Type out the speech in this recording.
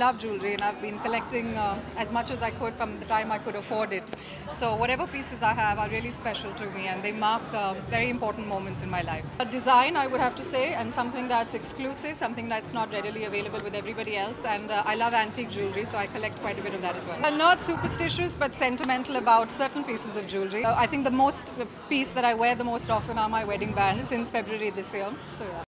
love jewelry and I've been collecting as much as I could from the time I could afford it. So whatever pieces I have are really special to me and they mark very important moments in my life. A design, I would have to say, and something that's exclusive, something that's not readily available with everybody else. And I love antique jewelry, so I collect quite a bit of that as well. I'm not superstitious but sentimental about certain pieces of jewelry. I think the piece that I wear the most often are my wedding bands since February this year. So yeah.